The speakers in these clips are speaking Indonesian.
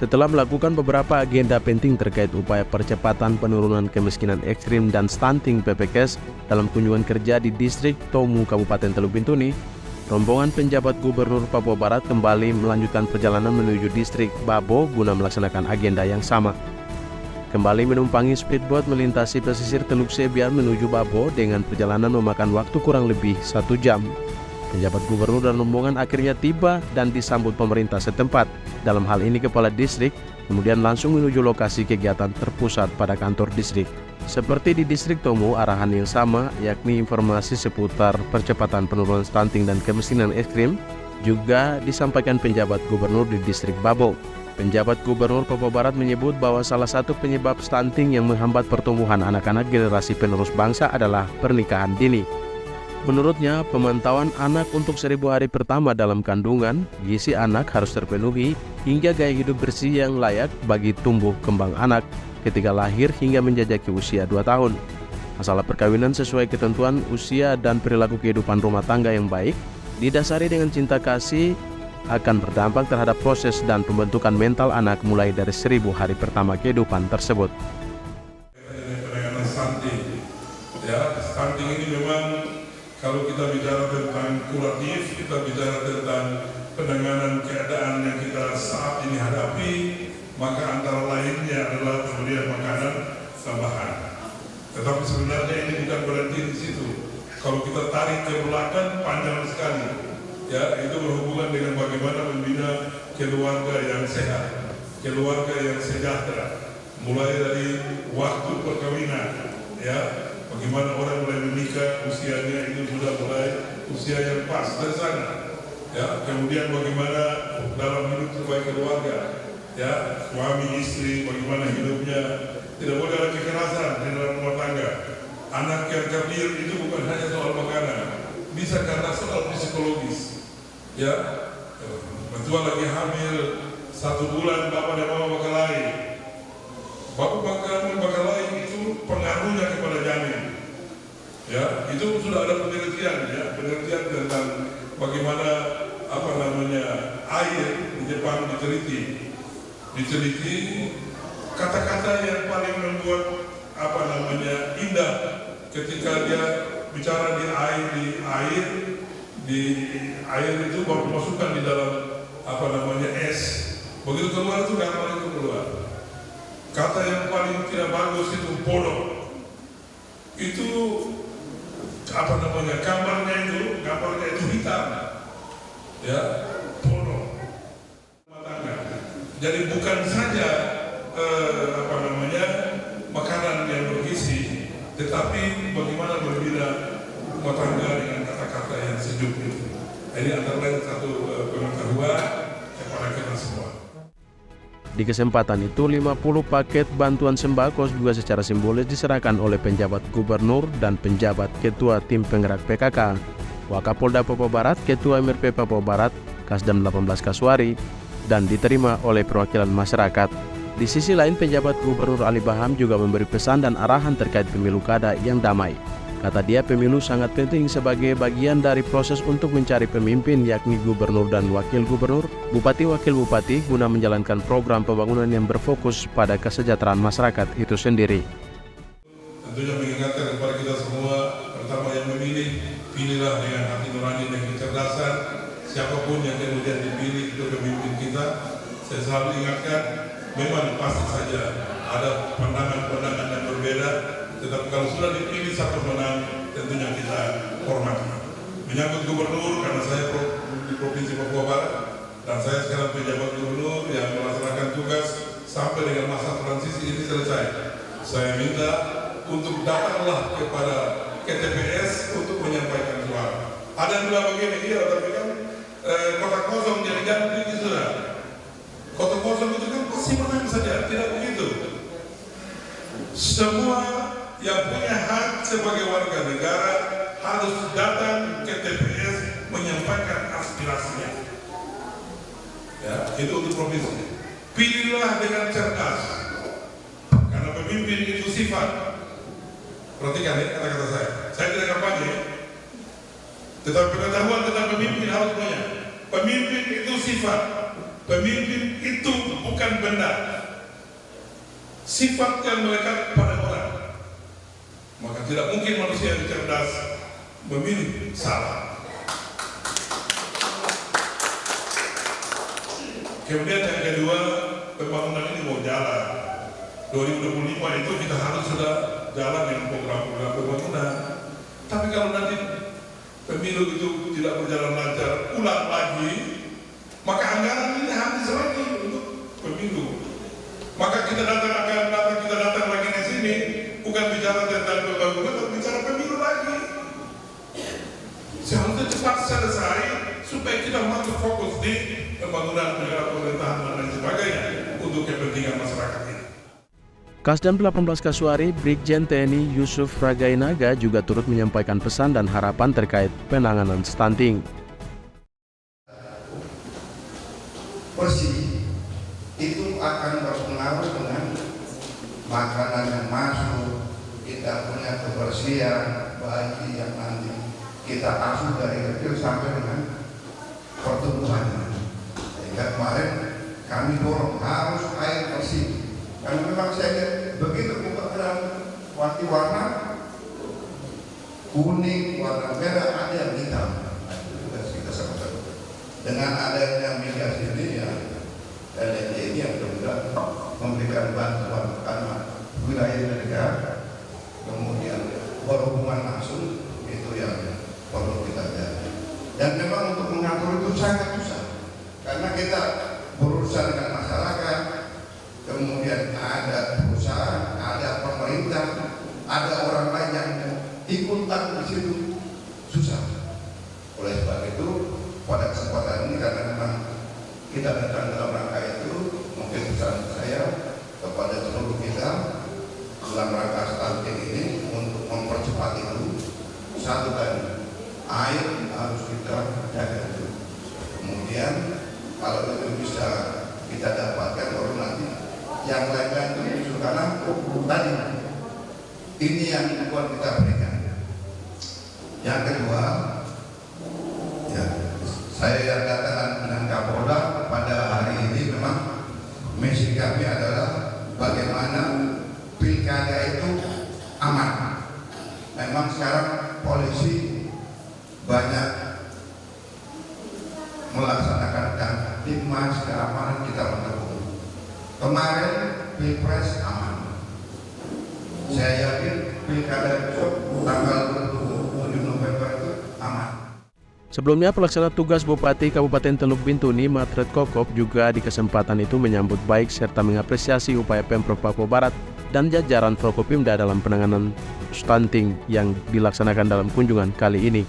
Setelah melakukan beberapa agenda penting terkait upaya percepatan penurunan kemiskinan ekstrim dan stunting PPKes dalam kunjungan kerja di Distrik Tomu, Kabupaten Teluk Bintuni, rombongan penjabat Gubernur Papua Barat kembali melanjutkan perjalanan menuju Distrik Babo guna melaksanakan agenda yang sama. Kembali menumpangi speedboat melintasi pesisir Teluk Sebiar menuju Babo dengan perjalanan memakan waktu kurang lebih 1 jam. Penjabat gubernur dan rombongan akhirnya tiba dan disambut pemerintah setempat. Dalam hal ini Kepala Distrik, kemudian langsung menuju lokasi kegiatan terpusat pada kantor distrik. Seperti di Distrik Tomu, arahan yang sama, yakni informasi seputar percepatan penurunan stunting dan kemiskinan ekstrim, juga disampaikan penjabat gubernur di Distrik Babo. Penjabat Gubernur Papua Barat menyebut bahwa salah satu penyebab stunting yang menghambat pertumbuhan anak-anak generasi penerus bangsa adalah pernikahan dini. Menurutnya, pemantauan anak untuk 1000 hari pertama dalam kandungan, gizi anak harus terpenuhi hingga gaya hidup bersih yang layak bagi tumbuh kembang anak ketika lahir hingga menjajaki usia 2 tahun. Masalah perkawinan sesuai ketentuan usia dan perilaku kehidupan rumah tangga yang baik, didasari dengan cinta kasih, akan berdampak terhadap proses dan pembentukan mental anak mulai dari 1000 hari pertama kehidupan tersebut. Penanganan stunting, stunting ini memang kalau kita bicara tentang kuratif, kita bicara tentang penanganan keadaan yang kita saat ini hadapi, maka antara lainnya adalah pemberian makanan tambahan. Tetapi sebenarnya ini bukan berhenti di situ. Kalau kita tarik ke belakang panjang sekali, itu berhubungan dengan bagaimana membina keluarga yang sehat, keluarga yang sejahtera, mulai dari waktu perkawinan, bagaimana orang mulai menikah, usianya itu sudah mulai usia yang pas dari sana. Kemudian bagaimana dalam hidup sebagai keluarga, suami istri bagaimana hidupnya, tidak boleh ada kekerasan di dalam rumah tangga. Anak yang kabir itu bukan hanya soal makanan, bisa karena soal psikologis. Betul lagi hamil 1 bulan bapak dan mama berkelahi. Bapak berkelahi itu pengaruhnya kepada janin. Itu sudah ada penelitian tentang bagaimana air di Jepang diteliti kata-kata yang paling membuat indah ketika dia bicara di air itu baru masukkan di dalam es. Begitu keluar itu gambar itu keluar. Kata yang paling tidak bagus itu bodoh. Itu gambarnya itu hitam. Bodoh. Jadi bukan saja makanan yang bergizi, tetapi bagaimana berbeda rumah tangga dengan kata-kata yang sejuk itu. Ini antara lain satu pengetahuan kepada kita semua. Di kesempatan itu, 50 paket bantuan sembako juga secara simbolis diserahkan oleh penjabat gubernur dan penjabat ketua tim penggerak PKK, Wakapolda Papua Barat, Ketua MRP Papua Barat, Kasdam 18 Kasuari, dan diterima oleh perwakilan masyarakat. Di sisi lain, penjabat Gubernur Ali Baham juga memberi pesan dan arahan terkait pemilu kada yang damai. Kata dia, pemilu sangat penting sebagai bagian dari proses untuk mencari pemimpin, yakni gubernur dan wakil gubernur, bupati wakil bupati, guna menjalankan program pembangunan yang berfokus pada kesejahteraan masyarakat itu sendiri. Tentunya mengingatkan kepada kita semua, pertama yang memilih, pilihlah dengan hati nurani dan kecerdasan. Siapapun yang kemudian dipilih itu pemimpin kita. Saya selalu ingatkan, memang pasti saja ada pandangan-pandangan yang berbeda, tetapi kalau sudah dipilih satu menang, tentunya kita hormati. Menyangkut gubernur, karena saya di Provinsi Papua Barat, dan saya sekarang penjabat gubernur yang melaksanakan tugas sampai dengan masa transisi ini selesai. Saya minta untuk datanglah kepada KTPS untuk menyampaikan suara. Ada yang bilang begini, tapi kan kotak kosong jadi ganti sudah. Kotak kosong itu kan pasti menang saja, tidak begitu. Semua yang punya hak sebagai warga negara harus datang ke TPS menyampaikan aspirasinya. Itu untuk provinsi. Pilihlah dengan cerdas, karena pemimpin itu sifat. Perhatikan kata-kata saya. Saya tidak kampanye, tetapi pengetahuan tentang pemimpin harus punya. Pemimpin itu sifat. Pemimpin itu bukan benda, sifat yang melekat pada orang. Maka tidak mungkin manusia yang cerdas memilih salah. Kemudian yang kedua, pembangunan ini mau jalan. 2025 itu kita harus sudah jalan dengan program-program pembangunan. Tapi kalau nanti pemilu itu tidak berjalan lancar, ulang lagi, maka anggaran ini habis lagi untuk pemilu. Maka kita datang lagi di sini bukan bicara tentang pembangunan, tapi bicara pemilu lagi. Seharusnya cepat selesai supaya kita masuk fokus di pembangunan negara pemerintahan dan lain sebagainya untuk kepentingan masyarakat ini. Kasdam 18 Kasuari, Brigjen TNI Yusuf Ragainaga juga turut menyampaikan pesan dan harapan terkait penanganan stunting. Bersih itu akan berpengaruh dengan makanan yang masuk, kita punya kebersihan bagi yang nanti kita asuh dari kecil sampai dengan pertumbuhannya. Sehingga kemarin kami dorong harus air bersih. Karena memang saya lihat begitu buka keran warna kuning, warna merah, ada yang hitam. Kita sama-sama. Dengan adanya migas ini ya LNG ini yang sudah memberikan bantuan karena wilayah negara, kemudian berhubungan langsung itu yang perlu kita jaga. Dan memang untuk mengatur itu sangat susah karena kita berurusan dengan masyarakat, kemudian ada perusahaan, ada pemerintah, ada orang lain yang ikutan di situ, susah. Oleh sebab itu pada kesempatan ini karena memang kita datang dalam rangka itu, mungkin pesan saya kepada seluruh kita dalam rangka stunting ini untuk mempercepat itu. Satu tadi, air harus kita jaga dulu. Kemudian kalau itu bisa kita dapatkan baru nanti yang lain-lain itu justru karena tadi ini yang buat kita berikan. Yang kedua, ya, saya yang katakan dengan Kapolda pada hari ini memang misi kami adalah bagaimana pilkada itu aman. Memang sekarang polisi banyak melaksanakan Timmas keamanan kita mendukung. Kemarin Pilpres aman. Saya yakin pilkada besok tanggal 27 November itu aman. Sebelumnya, pelaksana tugas Bupati Kabupaten Teluk Bintuni, Matret Kokop, juga di kesempatan itu menyambut baik serta mengapresiasi upaya Pemprov Papua Barat dan jajaran Forkopimda dalam penanganan stunting yang dilaksanakan dalam kunjungan kali ini.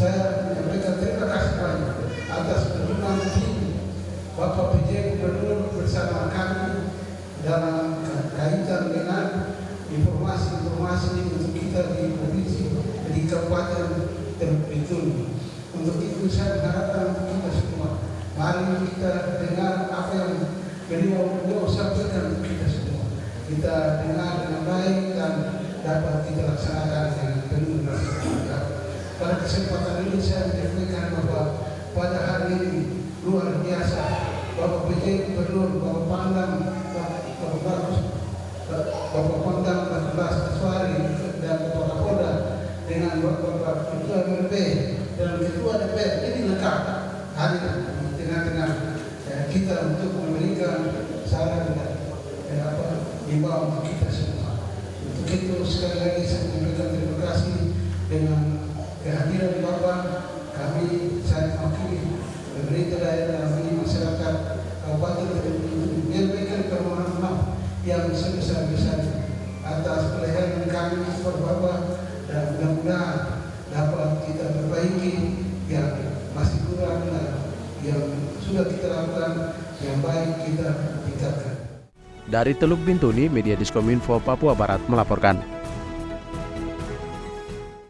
Saya menyampaikan terima kasih banyak atas dukungan Bapak PJ Gubernur bersama kami dalam kaitan dengan informasi-informasi untuk kita di provinsi di Kabupaten Teluk Bintuni. Untuk itu saya mengharapkan untuk kita semua, mari kita dengar apa yang beliau sampaikan untuk kita semua. Kita dengar dengan baik dan dapat kita laksanakan dengan penuh rasa. Pada kesempatan ini saya menyampaikan bahwa pada hari ini luar biasa Bapak PJ Gubernur, Bapak Pangdam, Bapak Pangdam 18 Kasuari dan Bapak Kapolda dengan Bapak Ketua MRP dan Ketua DPR ini lengkap hadir di tengah-tengah kita untuk memberikan saran dan imbauan untuk kita semua. Untuk itu sekali lagi saya menyampaikan terima kasih dengan kehadiran Bapak. Kami saya mewakili pemerintah daerah dan masyarakat Kabupaten Teluk Bintuni menyampaikan permohonan maaf yang sebesar-besarnya atas pelayanan kami kepada Bapak dan mudah-mudahan dapat kita perbaiki yang masih kurang dan yang sudah kita lakukan yang baik kita tingkatkan. Dari Teluk Bintuni, Media Diskominfo Papua Barat melaporkan.